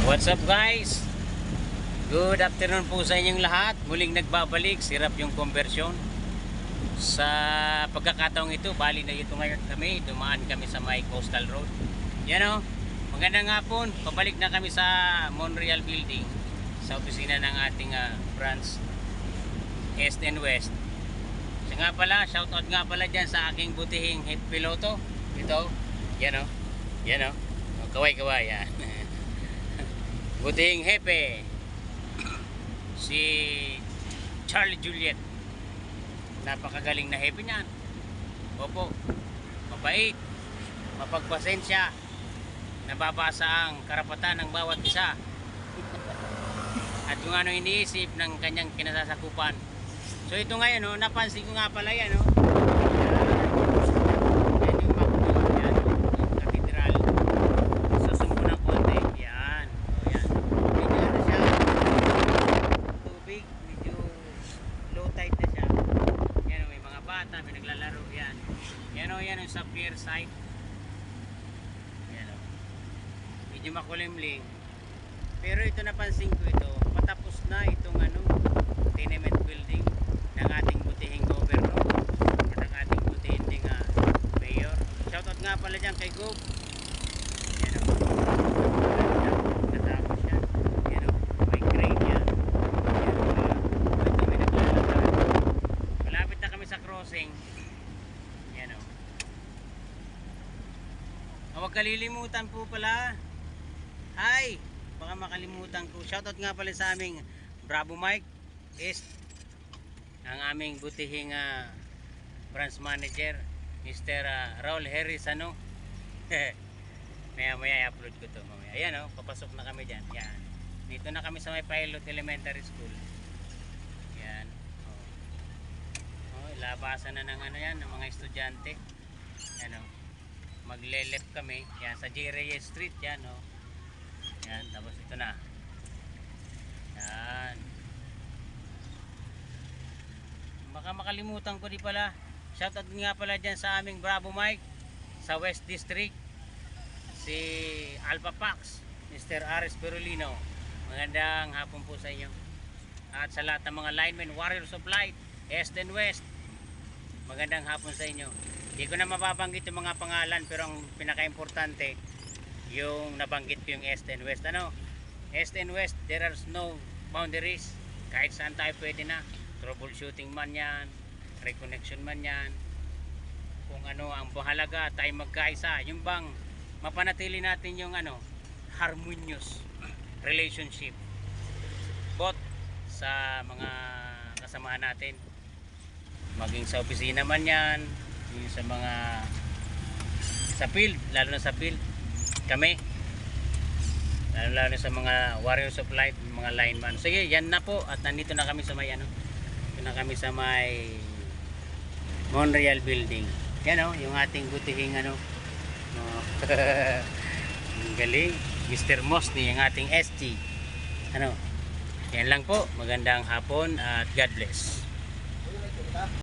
What's up guys? Good afternoon po sa inyong lahat. Muling nagbabalik, sirap yung conversion. Sa pagkakataong ito, bali na ito ngayon kami. Dumaan kami sa may Coastal Road. Yan o, magandang hapon. Pabalik na kami sa Monreal Building, sa opisina ng ating branch East and West. So nga pala, shoutout nga pala dyan sa aking butihing head piloto. Ito, yan o. Yan o, kaway-kaway yan. Butihing hepe, si Charlie Juliet. Napakagaling na hepe niyan. Opo, mabait, mapagpasensya, nababasa ang karapatan ng bawat isa at kung ano iniisip ng kanyang kinasasakupan. So ito ngayon, no, napansin ko nga pala yan, no? May naglalaro yan. Yan o, yan o sa pier side. Yan o. Medyo makulimling. Pero ito napansin ko ito. Patapos na itong tenement building ng ating butihing governor at ng ating butihing mayor. Shoutout nga pala dyan kay Gob. Yan o. Natapos yan. Yan o. May crane yan. Sa crossing. Yan o. Huwag kalilimutan po pala. Hi! Baka makalimutan ko. Shoutout nga pala sa aming Bravo Mike East, ang aming butihing branch manager Mr. Raul Harris maya i-upload ko to mamaya. Ayan o, papasok na kami dyan. Yan. Dito na kami sa may Pilot Elementary School. Yan. Labasan na ng yan, ng mga estudyante. Yan o. Magle-left kami. Yan, sa J. Reyes Street. Yan o. Yan, tapos ito na. Yan. Baka makalimutan ko di pala. Shoutout nga pala dyan sa aming Bravo Mike sa West District. Si Alpha Pax, Mr. Ares Perolino. Magandang hapon po sa inyo. At sa lahat ng mga linemen, Warriors of Light, East and West. Magandang hapon sa inyo. Hindi ko na mababanggit yung mga pangalan, pero ang pinaka-importante yung nabanggit ko yung East and West. East and West, there are no boundaries. Kahit saan tayo pwede na. Troubleshooting man yan, reconnection man yan. Kung ano ang mahalaga, tayo magkaisa. Yung bang mapanatili natin yung harmonious relationship both sa mga kasamahan natin, maging sa opisina man yan, yung sa mga sa field, lalo na sa field kami, lalo na sa mga Warriors of Light, mga lineman. Sige, yan na po, at nandito na kami sa may ito na kami sa may Monreal Building. Yan yung ating butihing galing Mr. Mosny, yung ating SG. Yan lang po, magandang hapon at God bless.